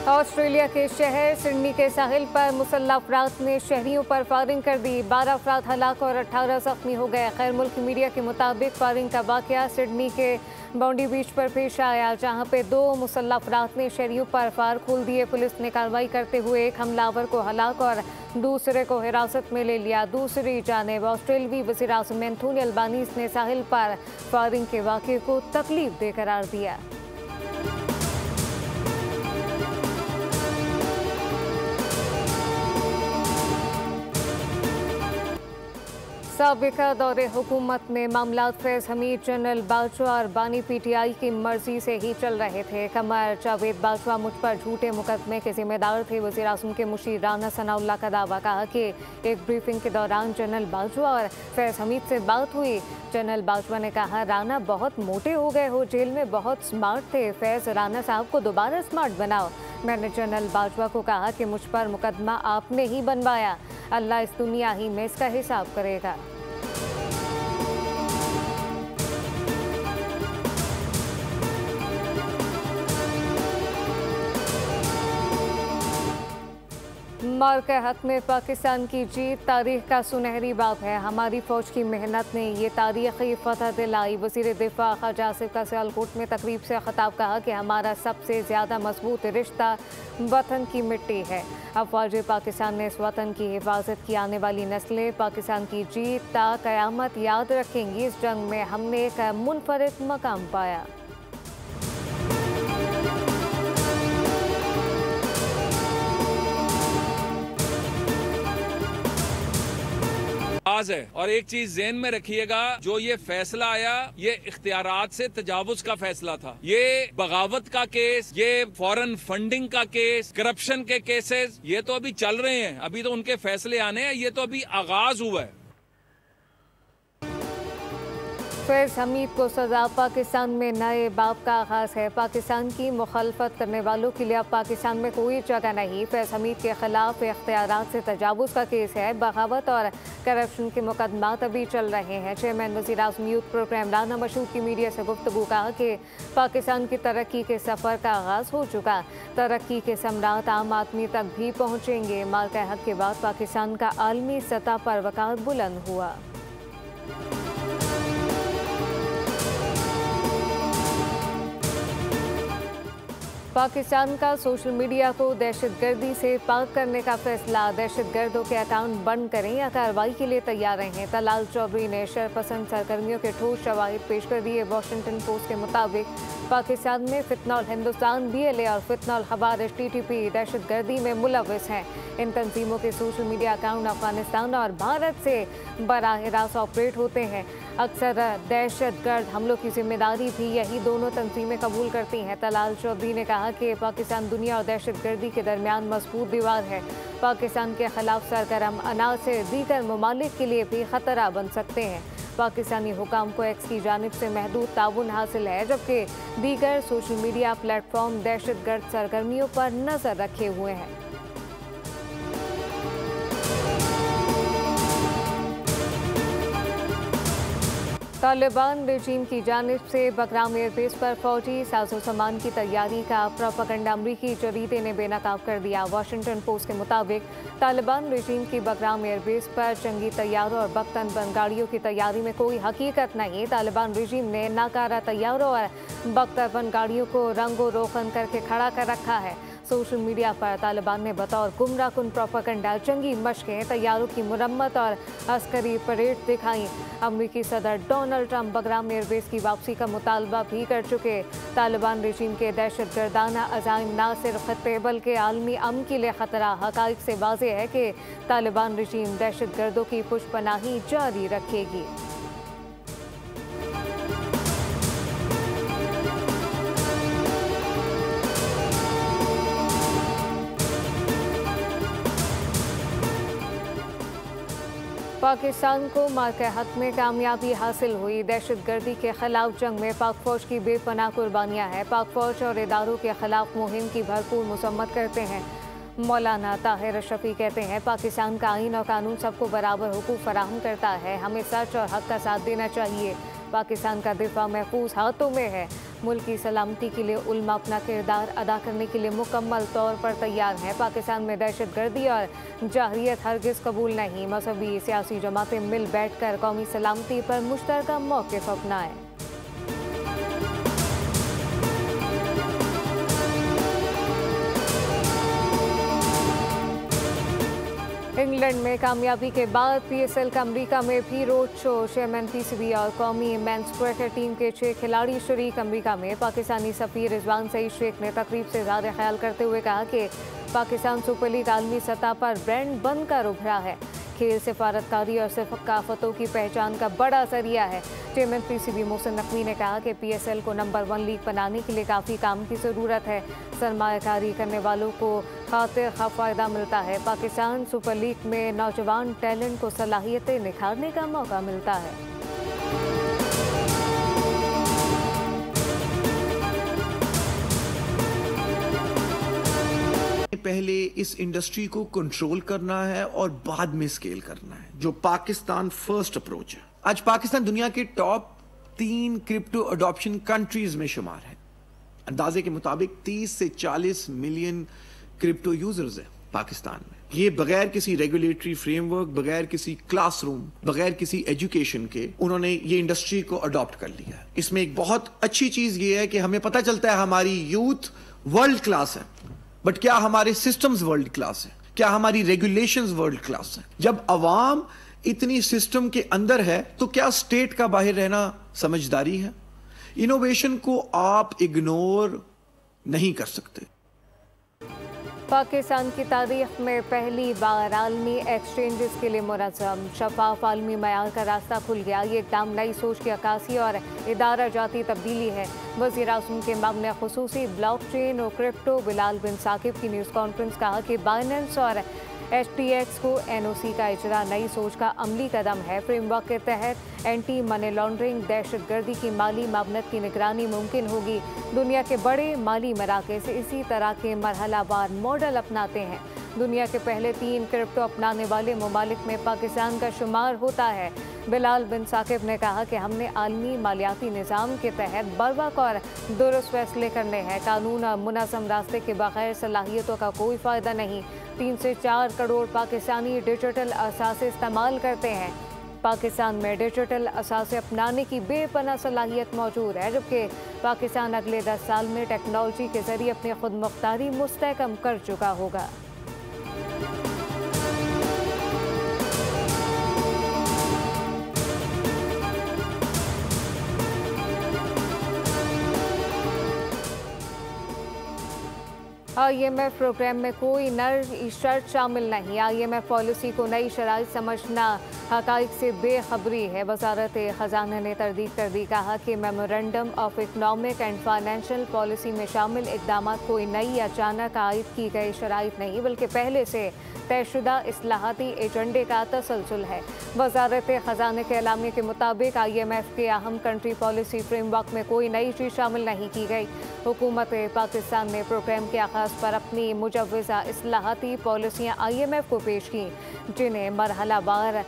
Australia के शहर Sydney के साहिल पर मुसल्लह अफराद ने शहरियों पर फायरिंग कर दी। 12 अफराद हलाक और 18 जख्मी हो गए। खैर मुल्क मीडिया के मुताबिक फायरिंग का वाकया सिडनी के बाउंडी बीच पर पेश आया, जहां पे 2 मुसल्लह अफराद ने शहरियों पर फायर खोल दिए। पुलिस ने कार्रवाई करते हुए एक हमलावर को हलाक और दूसरे को हिरासत में ले लिया। दूसरी जानिब ऑस्ट्रेलवी वज़ीर आज़म एंथोनी अल्बानीज़ ने साहिल पर फायरिंग के वाकये को तकलीफ दे करार दिया। साबिका दौरे हुकूमत में मामलात फैज़ हमीद, जनरल बाजवा और बानी PTI की मर्जी से ही चल रहे थे। कमर जावेद बाजवा मुझ पर झूठे मुकदमे के जिम्मेदार थे। वज़ीर आज़म के मुशीर राना सनाउल्लाह का दावा। कहा कि एक ब्रीफिंग के दौरान जनरल बाजवा और फैज़ हमीद से बात हुई। जनरल बाजवा ने कहा, राना बहुत मोटे हो गए हो, जेल में बहुत स्मार्ट थे। फैज़, राना साहब को दोबारा स्मार्ट बनाओ। मैंने जनरल बाजवा को कहा कि मुझ पर मुकदमा आपने ही बनवाया, अल्लाह इस दुनिया ही में इसका हिसाब करेगा। मार के हक में पाकिस्तान की जीत तारीख का सुनहरी बाब है। हमारी फौज की मेहनत ने ये तारीखी फतह दिलाई। वज़ीर दिफा ख्वाजा आसिफ का सियालकोट में तकरीब से खिताब। कहा कि हमारा सबसे ज़्यादा मजबूत रिश्ता वतन की मिट्टी है। अफवाज पाकिस्तान ने इस वतन की हिफाजत की। आने वाली नस्लें पाकिस्तान की जीत ता क़यामत याद रखेंगी। इस जंग में हमने एक मुनफरिद मकाम पाया। है। और एक चीज ज़हन में रखिएगा, जो ये फैसला आया ये इख्तियारात से तजावुज का फैसला था। ये बगावत का केस, ये फॉरेन फंडिंग का केस, करप्शन के केसेस ये तो अभी चल रहे हैं, अभी तो उनके फैसले आने हैं। ये तो अभी आगाज हुआ है। फैज़ हमीद को सजा, पाकिस्तान में नए बाब का आगाज है। पाकिस्तान की मुखालफत करने वालों के लिए अब पाकिस्तान में कोई जगह नहीं। फैज़ हमीद के खिलाफ इख्तियारात से तजावुज़ का केस है। बगावत और करप्शन के मुकदमात अभी चल रहे हैं। चेयरमैन वज़ीर आज़म यूथ प्रोग्राम राना मशहूद की मीडिया से गुफ्तगू। कहा कि पाकिस्तान की तरक्की के सफ़र का आगाज़ हो चुका। तरक्की के समरात आम आदमी तक भी पहुँचेंगे। मार के हक के बाद पाकिस्तान का आलमी सतह पर वक़ार बुलंद हुआ। पाकिस्तान का सोशल मीडिया को दहशतगर्दी से पाक करने का फैसला। दहशतगर्दों के अकाउंट बंद करें या कार्रवाई के लिए तैयार रहें। तलाल चौधरी ने शरपसंद सरगर्मियों के ठोस शवाहिद पेश कर दिए। वॉशिंगटन पोस्ट के मुताबिक पाकिस्तान में फितनौल हिंदुस्तान, BLA और फितनौल खवारिज TTP दहशतगर्दी में मुलविस हैं। इन तंजीमों के सोशल मीडिया अकाउंट अफगानिस्तान और भारत से बराह रास्त ऑपरेट होते हैं। अक्सर दहशतगर्द हमलों की जिम्मेदारी भी यही दोनों तंजीमें कबूल करती हैं। तलाल चौधरी ने कहा कि पाकिस्तान दुनिया और दहशतगर्दी के दरमियान मजबूत दीवार है। पाकिस्तान के खिलाफ सरगर्म अनासर दीगर ममालिक के लिए भी खतरा बन सकते हैं। पाकिस्तानी हुकाम को एक्स की जानिब से महदूद ताउन हासिल है, जबकि दीगर सोशल मीडिया प्लेटफॉर्म दहशतगर्द सरगर्मियों पर नजर रखे हुए हैं। तालिबान रेजीम की जानिब से बकराम एयरबेस पर फौजी साजो सामान की तैयारी का प्रोपेगेंडा अमरीकी जरीदे ने बेनकाब कर दिया। वाशिंगटन पोस्ट के मुताबिक तालिबान रेजीम की बकराम एयरबेस पर जंगी तैयारों और बख्तन बंद गाड़ियों की तैयारी में कोई हकीकत नहीं। तालिबान रेजीम ने नाकारा तैयारों और बख्तर बंद गाड़ियों को रंगो रोगन करके खड़ा कर रखा है। सोशल मीडिया पर तालिबान ने बतौर गुमराह कुन प्रोपेगेंडा जंगी मशकें, तैयारों की मुरम्मत और अस्करी परेड दिखाई। अमरीकी सदर डोनाल्ड ट्रंप बकराम एयरबेस की वापसी का मुतालबा भी कर चुके। तालिबान रेजीम के दहशतगर्दाना अज़ाइम न सिर्फ खत्ते बल्कि आलमी अमन के लिए खतरा। हक़ाइक़ से वाज़ेह है कि तालिबान रेजीम दहशतगर्दों की पुष्पनाही जारी रखेगी। पाकिस्तान को मार के हक में कामयाबी हासिल हुई। दहशतगर्दी के खिलाफ जंग में पाक फौज की बेपनाह कुर्बानियाँ हैं। पाक फौज और इदारों के खिलाफ मुहिम की भरपूर मसम्मत करते हैं। मौलाना ताहिर अशरफी कहते हैं, पाकिस्तान का आईन और कानून सबको बराबर हुकूक फराहम करता है। हमें सच और हक का साथ देना चाहिए। पाकिस्तान का दिफा महफूज हाथों में है। मुल्क की सलामती के लिए उल्मा अपना किरदार अदा करने के लिए मुकम्मल तौर पर तैयार हैं। पाकिस्तान में दहशतगर्दी और जाहिरियत हरगिज़ कबूल नहीं। मजहबी सियासी जमातें मिल बैठ कर कौमी सलामती पर मुश्तरका मौक़िफ़ अपनाएं। इंग्लैंड में कामयाबी के बाद PSL का अमरीका में भी रोड शो। चेयरमैन PCB और कौमी मेंस क्रिकेट टीम के 6 खिलाड़ी शरीक अमरीका में। पाकिस्तानी सफीर रिजवान सईद शेख ने तकरीब से ज़्यादा ख्याल करते हुए कहा कि पाकिस्तान सुपर लीग आलमी सतह पर ब्रांड बनकर उभरा है। खेल सिफारतकारी और सकाफतों की पहचान का बड़ा जरिया है। चेयरमैन PCB मोहसिन नकवी ने कहा कि PSL को नंबर 1 लीग बनाने के लिए काफ़ी काम की ज़रूरत है। सरमायाकारी करने वालों को खातिर खा फ़ायदा मिलता है। पाकिस्तान सुपर लीग में नौजवान टैलेंट को सलाहियतें निखारने का मौका मिलता है। पहले इस इंडस्ट्री को कंट्रोल करना है और बाद में स्केल करना है, जो पाकिस्तान फर्स्ट अप्रोच है। आज पाकिस्तान दुनिया के टॉप 3 क्रिप्टो अडॉप्शन कंट्रीज में शुमार है। अंदाजे के मुताबिक 30 से 40 मिलियन क्रिप्टो यूजर्स हैं पाकिस्तान में। ये बगैर किसी रेगुलेटरी फ्रेमवर्क, बगैर किसी क्लासरूम, बगैर किसी एजुकेशन के उन्होंने ये इंडस्ट्री को अडॉप्ट कर लिया। इसमें एक बहुत अच्छी चीज ये है कि हमें पता चलता है हमारी यूथ वर्ल्ड क्लास है, बट क्या हमारे सिस्टम्स वर्ल्ड क्लास है? क्या हमारी रेगुलेशंस वर्ल्ड क्लास है? जब अवाम इतनी सिस्टम के अंदर है तो क्या स्टेट का बाहर रहना समझदारी है? इनोवेशन को आप इग्नोर नहीं कर सकते। पाकिस्तान की तारीख में पहली बार आलमी एक्सचेंजेस के लिए मुनज़्ज़म शफाफ आलमी मयार का रास्ता खुल गया। ये इक़दाम नई सोच की अक्कासी और इदारा जाती तब्दीली है। वज़ीर आज़म के मामले खुसूसी ब्लॉकचेन और क्रिप्टो बिलाल बिन साकिब की न्यूज़ कॉन्फ्रेंस कहा कि बाइनेंस और HTX को NOC का इजरा नई सोच का अमली कदम है। फ्रेमवर्क के तहत एंटी मनी लॉन्ड्रिंग, दहशतगर्दी की माली मामलत की निगरानी मुमकिन होगी। दुनिया के बड़े माली मराकज़ इसी तरह के मरहलावार मॉडल अपनाते हैं। दुनिया के पहले 3 क्रिप्टो अपनाने वाले ममालिक में पाकिस्तान का शुमार होता है। बिलाल बिन साकिब ने कहा कि हमने आलमी मालियाती निज़ाम के तहत बर्वक़्त और दुरुस्त फैसले करने हैं। कानून और मुनज़्ज़म रास्ते के बगैर सलाहियतों का कोई फ़ायदा नहीं। 3 से 4 करोड़ पाकिस्तानी डिजिटल असासे इस्तेमाल करते हैं। पाकिस्तान में डिजिटल असासे अपनाने की बेपनाह सलाहियत मौजूद है, जबकि पाकिस्तान अगले 10 साल में टेक्नोलॉजी के ज़रिए अपनी खुद मुख्तारी मुस्तहकम कर चुका होगा। IMF प्रोग्राम में कोई नई शर्त शामिल नहीं। IMF पॉलिसी को नई शराइत समझना हक़ाइक़ से बेखबरी है। वज़ारत ख़ज़ाना ने तरदीद कर दी, कहा कि memorandum of economic and financial policy में शामिल इक़दाम कोई नई अचानक आयद की गई शराइत नहीं, बल्कि पहले से तयशुदा इस्लाहाती एजेंडे का तसलसल है। वज़ारत ख़ज़ाना के एलामिया के मुताबिक IMF के अहम कंट्री पॉलिसी फ्रेमवर्क में कोई नई चीज़ शामिल नहीं की गई। हुकूमत पाकिस्तान ने प्रोग्राम के आगाज़ पर अपनी मुजव्वज़ा इस्लाहाती पॉलिसियाँ IMF को पेश की, जिन्हें मरहलावार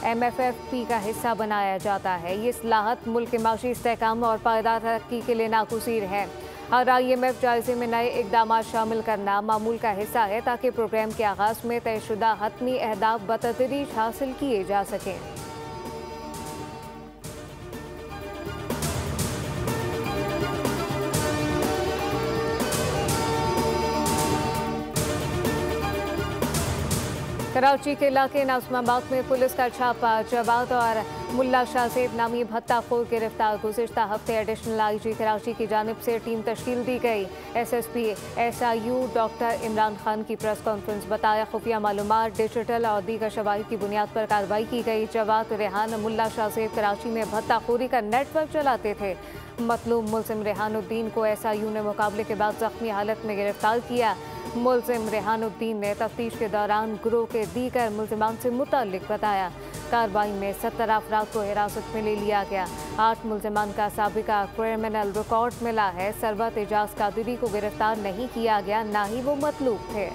MFFP का हिस्सा बनाया जाता है। ये इस्लाहत मुल्क के माशी इस्तेहकाम और पायदार तरक्की के लिए नागुज़ीर है। हर IMF जायजे में नए इक़दाम शामिल करना मामूल का हिस्सा है, ताकि प्रोग्राम के आगाज़ में तयशुदा हतमी अहदाफ बतदरीज हासिल किए जा सकें। कराची के इलाके नाज़िमाबाद में पुलिस का छापा। जवाद और मुल्ला शाहज़ेब नामी भत्ताखोर गिरफ्तार। गुज़िश्ता हफ्ते एडिशनल IG कराची की जानिब से टीम तश्कील दी गई। SSP SIU doctor Imran Khan की प्रेस कॉन्फ्रेंस बताया, खुफिया मालूमात, डिजिटल और दीगर शवाहिद की बुनियाद पर कार्रवाई की गई। जवाद, रेहान, मुल्ला शाहज़ेब कराची में भत्ताखोरी का नेटवर्क चलाते थे। मतलूब मुल्ज़िम रेहानुद्दीन को SIU ने मुकाबले के बाद ज़ख्मी हालत में गिरफ्तार किया। मुल्ज़िम रेहानुद्दीन ने तफ्तीश के दौरान गिरोह के दीगर मुल्ज़िमान से मुतल्लिक बताया। कार्रवाई में 17 अफराद को हिरासत में ले लिया गया। 8 मुल्ज़िमान का साबिका क्रिमिनल रिकॉर्ड मिला है। सरबत एजाज कादरी को गिरफ्तार नहीं किया गया, ना ही वो मतलूब थे।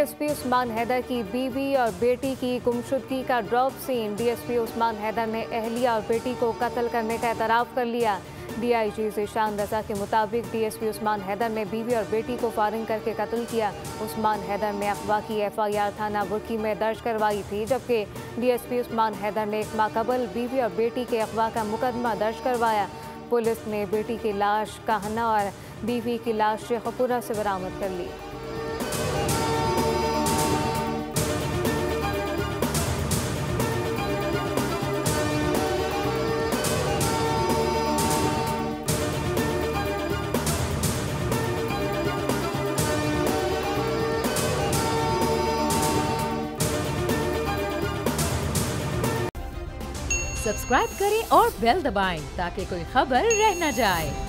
डीएसपी उस्मान हैदर की बीवी और बेटी की गुमशुदगी का drop scene. DSP Usman Haider ने अहलिया और बेटी को कत्ल करने का एतराफ़ कर लिया। डीआईजी ज़ीशान रज़ा के मुताबिक डीएसपी उस्मान हैदर ने बीवी और बेटी को फायरिंग करके कत्ल किया। उस्मान हैदर ने अगवा की एफआईआर थाना बुर्की में दर्ज करवाई थी, जबकि डीएसपी उस्मान हैदर ने एक माह कबल बीवी और बेटी के अगवा का मुकदमा दर्ज करवाया। पुलिस ने बेटी की लाश काहना और बीवी की लाश शेखपुरा से बरामद कर ली। सब्सक्राइब करें और बेल दबाएं ताकि कोई खबर रह न जाए।